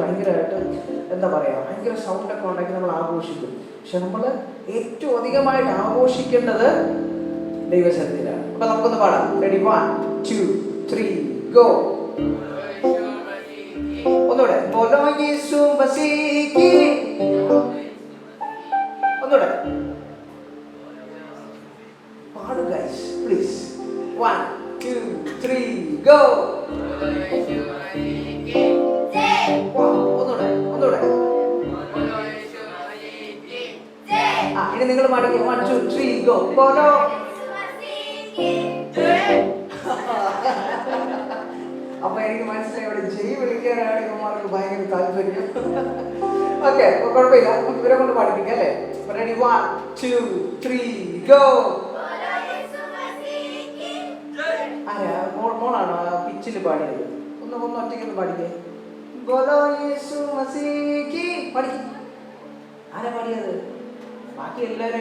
ഭയങ്കരമായിട്ട് എന്താ പറയുക, ഭയങ്കര സൗണ്ടൊക്കെ ഉണ്ടാക്കി നമ്മൾ ആഘോഷിക്കും. പക്ഷെ നമ്മൾ ഏറ്റവും അധികമായിട്ട് ആഘോഷിക്കേണ്ടത് ദൈവസന്നിധിയിലാണ്. അപ്പൊ നമുക്കൊന്ന് പാടാം. Ready, 1 2 3 go. ഒന്നുകൂടെ. ബോലോ യേശു മസീഹി. ഒന്നുകൂടെ പാടു ഗൈസ് പ്ലീസ്. 1 2 3 ഗോ. ഒന്നുകൂടെ. ഇനി നിങ്ങൾ പാടിക്കുക. 1 2 3 ഗോ. ബോലോ. അപ്പൊ എനിക്ക് മനസ്സിലായി ഇവിടെ ജയ് വിളിക്കാനാണ് ഇവന്മാർക്ക് ഭയങ്കര താല്പര്യം. ഓക്കെ, കുഴപ്പമില്ല, നമുക്ക് ഇവരെ കൊണ്ട് പാടിപ്പിക്കാം അല്ലേ? Ready, 1 2 3 go. മോളാണോ പിച്ചിൽ പാടിയത്? ഒന്ന് ഒറ്റയ്ക്കൊന്ന് പാടിക്കേ. ബോലോ യേശു മസീഹി. പാടിക്കും. ആരാ പാടിയത്? ബാക്കി എല്ലാവരും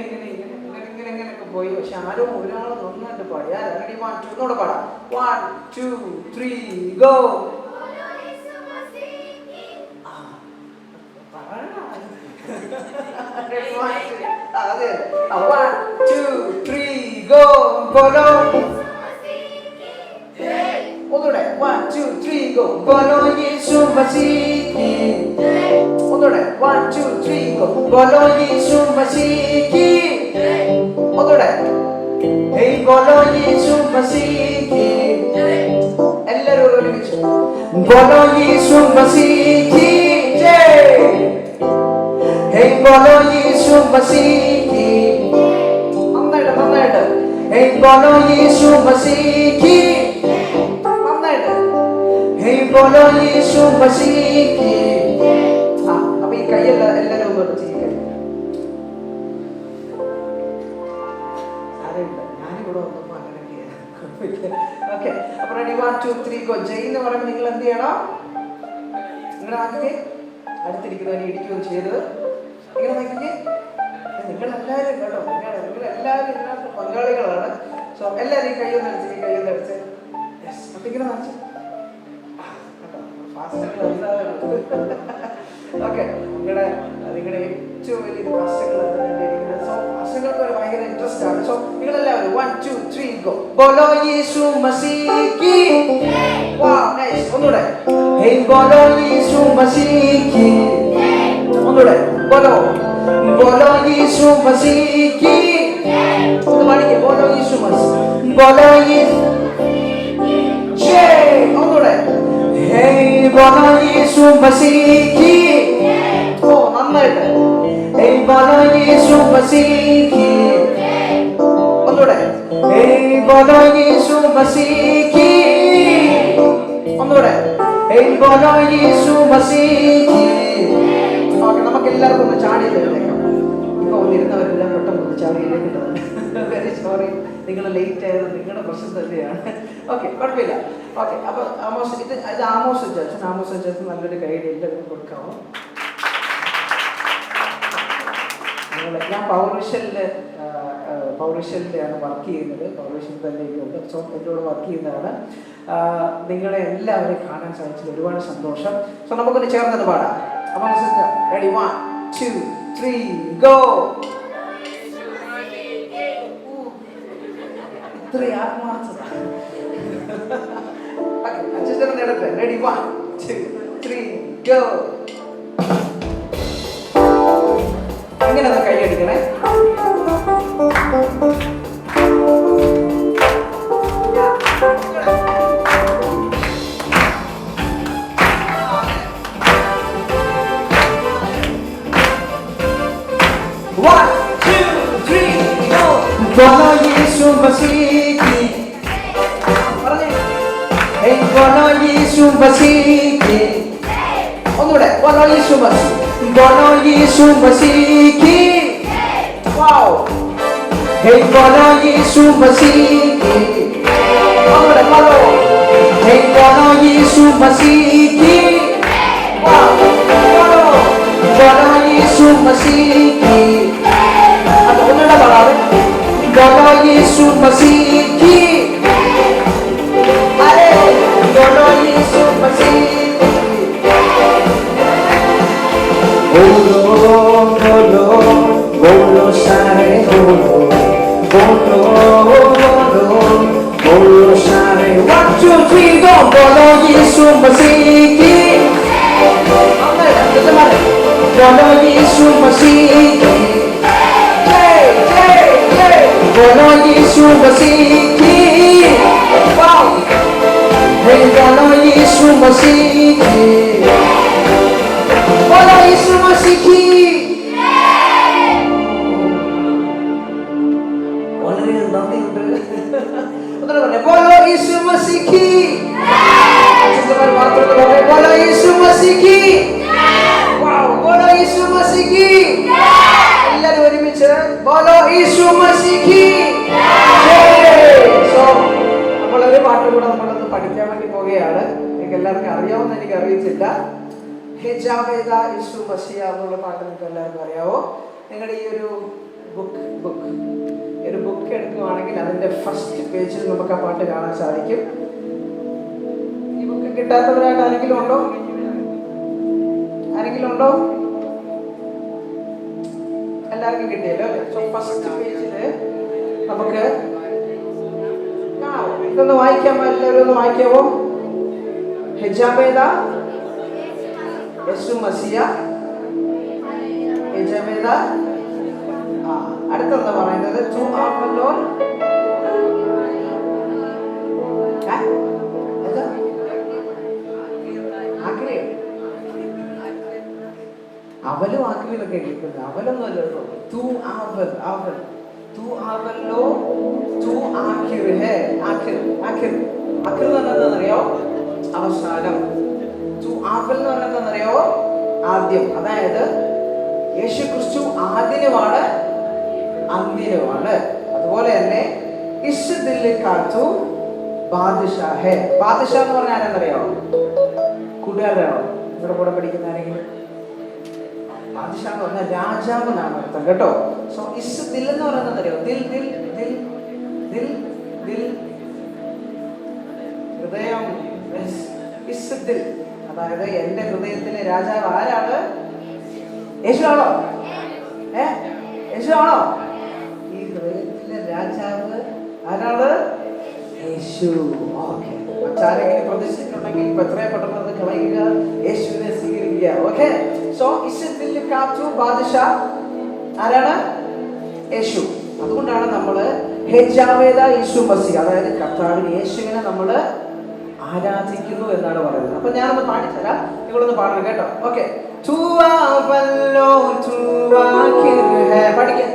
ഇങ്ങനെയൊക്കെ പോയി. പക്ഷെ ആരും ഒരാൾ നന്നായിട്ട് പാടി. റെഡി, 1 2 ഒന്നുകൂടെ പാടാം. 1 2 3 ഗോ. അതെ, 1 2 3 ഗോ. ബോലോ. ഒന്നുകൂടെ. 1 2 3 ഗോ. ബോലോ യേശു മസീഹി. ഒന്നുകൂടെ. 1 2 3 ഗോ. ബോലോ യേശു മസീഹി. ഒന്നുകൂടെ. ഹേയ് ബോലോ യേശു മസീഹി. എല്ലാവരും ഒരുമിച്ച് ബോലോ യേശു മസീഹി. ഹേയ് ബോലോ യേശു മസീഹി. നന്നായിട്ട്. ഹേയ് ബോലോ യേശു മസീഹി. നന്നായിട്ട്. ഹേയ് ബോലോ യേശു മസീഹി. അപ്പൊ ഈ കൈയല്ല എല്ലാവരും ഒന്ന് ചെയ്യിക്കാൻ. ഞാനിവിടെ വന്നപ്പോ അങ്ങനെയൊക്കെയാണ്. ഓക്കെ, അപ്പൊ റെഡി, 1 2 3 ഗോ. ജയ് എന്ന് പറയുമ്പോൾ നിങ്ങൾ എന്ത് ചെയ്യണം? നിങ്ങളുടെ ആദ്യമേ അടുത്തിരിക്കുന്നവരെ ഇടിക്കുകയും ചെയ്തത് ഇങ്ങനെ നോക്കിക്കേ. നിങ്ങളെല്ലാവരും കേട്ടോ, നിങ്ങളെല്ലാവരും ഇതിനകത്ത് പങ്കാളികളാണ്. സോ എല്ലാവരും ഈ കൈയൊന്ന് അടിച്ച് യെസ്, അപ്പൊ ഇങ്ങനെ നടിച്ചു കേട്ടോ. ഫാസ്റ്റൊക്കെ ഓക്കെ, നിങ്ങളുടെ ഏറ്റവും വലിയ ഫാസ്റ്റൊക്കെ. സോ ഫാസ്റ്റങ്ങൾക്ക് ഒരു ഭയങ്കര ഇൻട്രസ്റ്റ് ആണ്. സോ നിങ്ങളെല്ലാവരും 1 2 3 ഗോ. ബോലോ യേശു മസീഹി. നൈസ്. ഒന്നുകൂടെ. ഹേയ് ബോലോ യേശു മസീഹി. ഒന്നുകൂടെ. ബോലോ യേശു മസീഹി. ഒന്ന് പാടിക്കേ. ബോലോ യേശു മസീഹി. ബോലോ യേശു. ഒന്നുകൂടെ. ഹേയ് ബോലോ യേശു മസീഹി. ഓ, നന്നായിട്ട്. ഹേയ് ബോലോ യേശു മസീഹി. ഒന്നുകൂടെ. ഹേയ് ബോലോ യേശു മസീഹി. ഒന്നുകൂടെ. ഹേയ് ബോലോ യേശു മസീഹി. ഓക്കെ, നമുക്ക് എല്ലാവർക്കും ഒന്ന് ചാടി എഴുതേക്കാം. ഇപ്പൊ വന്നിരുന്നവരെല്ലാം പെട്ടെന്ന് ഒന്ന് ചാടി എഴുതിയിട്ടുണ്ട്. വെരി സോറി, നിങ്ങൾ ലേറ്റ് ആയത് നിങ്ങളുടെ പ്രശ്നം തന്നെയാണ്. ഓക്കെ, കുഴപ്പമില്ല. ഓക്കെ, അപ്പൊ ഇത് ആമോസ് ചേച്ചൻ നല്ലൊരു ഗൈഡ് എല്ലാവരും കൊടുക്കാമോ? ഞാൻ പൗരുഷലിലാണ് വർക്ക് ചെയ്യുന്നത്. പൗരുഷൽ തന്നെ ഉണ്ട്. സോ എന്നോട് വർക്ക് ചെയ്യുന്നതാണ്. നിങ്ങളെ എല്ലാവരെയും കാണാൻ സാധിച്ചത് ഒരുപാട് സന്തോഷം. സോ നമുക്കൊന്ന് ചേർന്നത് പാടാം. അപ്പോൾ റെഡി, 1 2 3 ഗോ. ഇത്രയും ആത്മാർത്ഥത. അച്ഛൻ നേടട്ടെ. Ready, 1 2 3 go. ഇങ്ങനെ ഒന്ന് കൈയടിക്കണേ. ബോലോ യേശു മസീഹി. പറഞ്ഞേ. ഹേയ് ബോലോ യേശു മസീഹി. ഒന്നുകൂടെ. ബോലോ യേശു മസീഹി. ബോലോ യേശു മസീഹി. വാവ്. ഹേയ് ബോലോ യേശു മസീഹി. ഒന്നുകൂടെ. ബോലോ. ഹേയ് ബോലോ യേശു മസീഹി. വാവ്. ബോലോ യേശു മസീഹി. അത് ഒന്നുകൂടെ പറയാം. ബോലോ യേശു മസീഹി. അരേ ബോലോ യേശു മസീഹി. बोलो बोलो बोलो सारे बोलो बोलो बोलो बोलो सारे 1 2 3 go बोलो यीशु मसीह की बोलो यीशु मसीह की बोलो यीशु मसीह की बोलो यीशु मसीह की बोलो यीशु मसीह की बोलो यीशु मसीह की बोलो यीशु मसीह की बोलो यीशु मसीह की എല്ലാവരും ഒരുമിച്ച് बोलो यीशु मसीह की സോ നമ്മൾ ഒരു പാട്ട് കൂടെ നമ്മളൊന്ന് പഠിക്കാൻ വേണ്ടി പോവുകയാണ്. നിങ്ങൾക്ക് എല്ലാവർക്കും അറിയാവുന്ന എനിക്ക് അറിയത്തില്ല. ഹെജാവേദ യേശു മസിയ എന്നുള്ള പാട്ട് നിങ്ങൾക്ക് എല്ലാവർക്കും അറിയാവോ? നിങ്ങളുടെ ഈ ഒരു ബുക്ക് എടുക്കുകയാണെങ്കിൽ അതിന്റെ ഫസ്റ്റ് പേജിൽ നമുക്ക് ആ പാട്ട് കാണാൻ സാധിക്കും. ഈ ബുക്ക് കിട്ടാത്തവരായിട്ട് ആരെങ്കിലും ഉണ്ടോ? എല്ലാവർക്കും കിട്ടിയല്ലോ അല്ലേ? സോ ഫസ്റ്റ് പേജില് നമുക്ക് ഇതൊന്ന് വായിക്കാമോ? എല്ലാവരും ഒന്ന് വായിക്കാമോ? ഹെജാവേദ യേശു മസിയ ഹെജാവേദ. അടുത്തെന്താ പറയുന്നത്? ടു അവർ ലോർഡ് അവലും ആക്കിലൊക്കെ കേൾക്കുന്നത് അവലൊന്നും അല്ല. ടു അവർ ലോ ടു ആഖിർ ഹേ ആഖിർ എന്ന് പറഞ്ഞാൽ അവസാനം. ടു ആവൽ എന്ന് പറഞ്ഞാൽ ആദ്യം. അതായത് യേശു ക്രിസ്തു ആദ്യനുമാണ് അന്ത്യനുമാണ്. അതുപോലെ തന്നെ ഇസ്ദില്ലിക്കാത്തു ബാദ്ഷാ ഹേ. ബാദ്ഷാ എന്ന് പറഞ്ഞാൽ ആരെന്നറിയോ? കൂട്ടുകാരാണോ? ഇവിടെ കൂടെ പഠിക്കുന്ന ആരെങ്കിലും? ബാദ്ഷാ എന്ന് പറഞ്ഞാൽ രാജാവ് എന്നാണ് അർത്ഥം കേട്ടോ. സോ ഇസ്ദിൽ എന്ന് പറയുന്നത് അറിയോ? ദിൽ ദിൽ ദിൽ ദിൽ ദിൽ ഹൃദയം. ഇസ്ദിൽ അതായത് എന്റെ ഹൃദയത്തിലെ രാജാവ് ആരാണ്? യേശു ആണോ? യേശു ആണോ? ഈ ഹൃദയത്തിലെ രാജാവ് ആരാണ്? യേശു. ഓക്കെ, മറ്റാരെങ്കിലും പ്രതിഷ്ഠിച്ചിട്ടുണ്ടെങ്കിൽ ഇപ്പൊ എത്രയും പെട്ടെന്ന് അത് കളയുക, യേശുവിനെ സ്വീകരിക്കുക. ഓക്കെ, സോ ഇസ്ദിൽ കാത്തു ബാദ്ഷാ ആരാണ്? യേശു. അതുകൊണ്ടാണ് നമ്മള് ഹെജാവേദ യേശു മസിഹ, അതായത് കർത്താവിന് യേശുവിനെ നമ്മള് ആരാധിക്കുന്നു എന്നാണ് പറയുന്നത്. അപ്പൊ ഞാനൊന്ന് പാടിത്തരാം, നിങ്ങളൊന്ന് പാടണം കേട്ടോ. ഓക്കെ, പഠിക്കാം.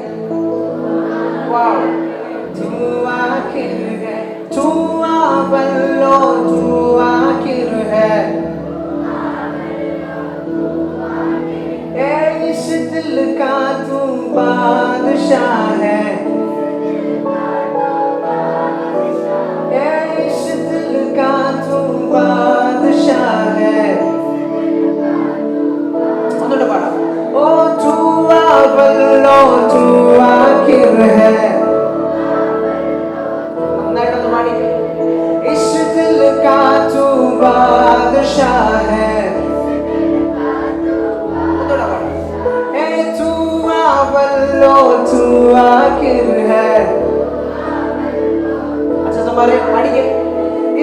इस दिल का तू बादशाह है, इस दिल का तू बादशाह है. ഒന്നുകൂടെ പാടാം. ओ तू अव्वलो तू आखिर है. നന്നായിട്ടൊന്ന് പാടിക്കേ. इस दिल का तू बादशाह है. अव्वलो तू आखिर है. अच्छा तुम्हारे पढ़िए.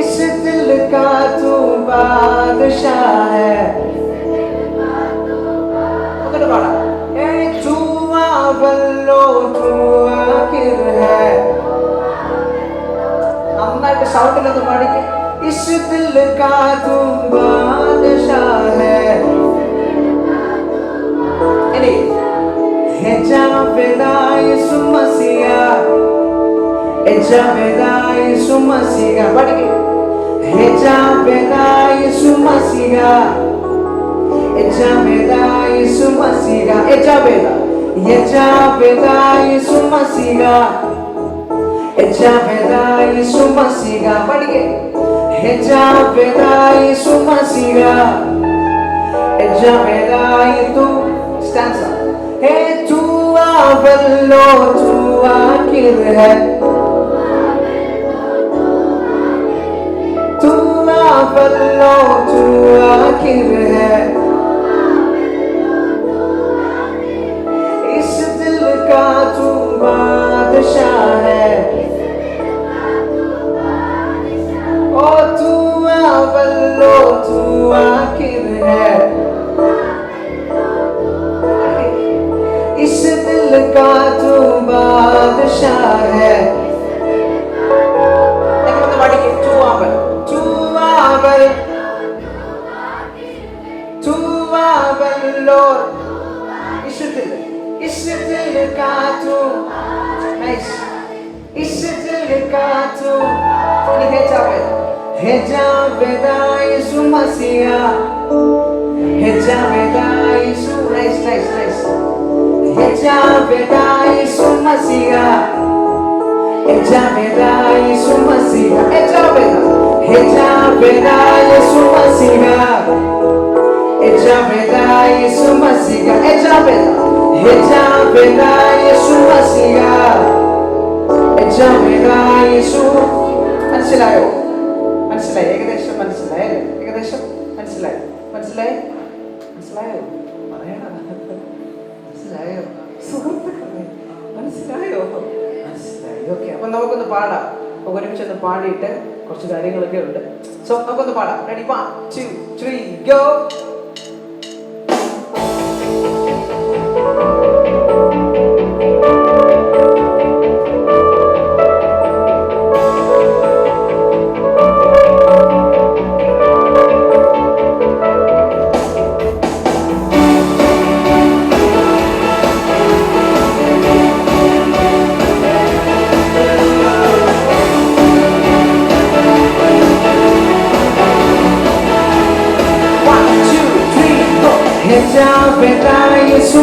इस दिल का तू बादशाह है. उधर पढ़ा. ए तू अव्वलो तू आखिर है. നന്നായിട്ട് സൗണ്ടിലൊന്ന് പാടിക്കേ. इस दिल का तू बादशाह है. ഇനി ഹെജാവേദ യേശു മസിഹ, ഹെജാവേദ യേശു മസിഹ. പഠിക്കേ. ഹെജാവേദ യേശു മസിഹ, ഹെജാവേദ യേശു മസിഹ. ഹെജാവേദ യേശു മസിഹ, ഹെജാവേദ യേശു മസിഹ. പഠിക്കേ. ഹെജാവേദ യേശു മസിഹ, ഹെജാവേദ യേശു. സ്റ്റാൻസ. हे तू अव्वलो तू आखिर है, तू अव्वलो तू आखिर है. का तू बादशाह है। Lord, इस दिल का तू, nice, इस दिल का तू, है जावेदा यीशु मसीहा, है जावेदा यीशु, nice, nice, nice, है जावेदा यीशु मसीहा, है जावेदा यीशु मसीहा, है जावेदा यीशु मसीहा, है जावेदा यीशु मसीहा, है जावेदा यीशु मसीहा, है जावेदा यीशु. മനസ്സിലായോ? മനസ്സിലായി? ഏകദേശം മനസ്സിലായല്ലേ? ഏകദേശം മനസ്സിലായോ? പറയണം. മനസ്സിലായോ സുഹൃത്തുക്കളെ? മനസ്സിലായോ? ഓക്കെ, അപ്പൊ നമുക്കൊന്ന് പാടാം. ഒരുമിച്ചൊന്ന് പാടിയിട്ട് കുറച്ച് കാര്യങ്ങളൊക്കെ ഉണ്ട്. സോ നമുക്കൊന്ന് പാടാം. റെഡി? 1 2 3 ഗോ. है जावेदा यीशु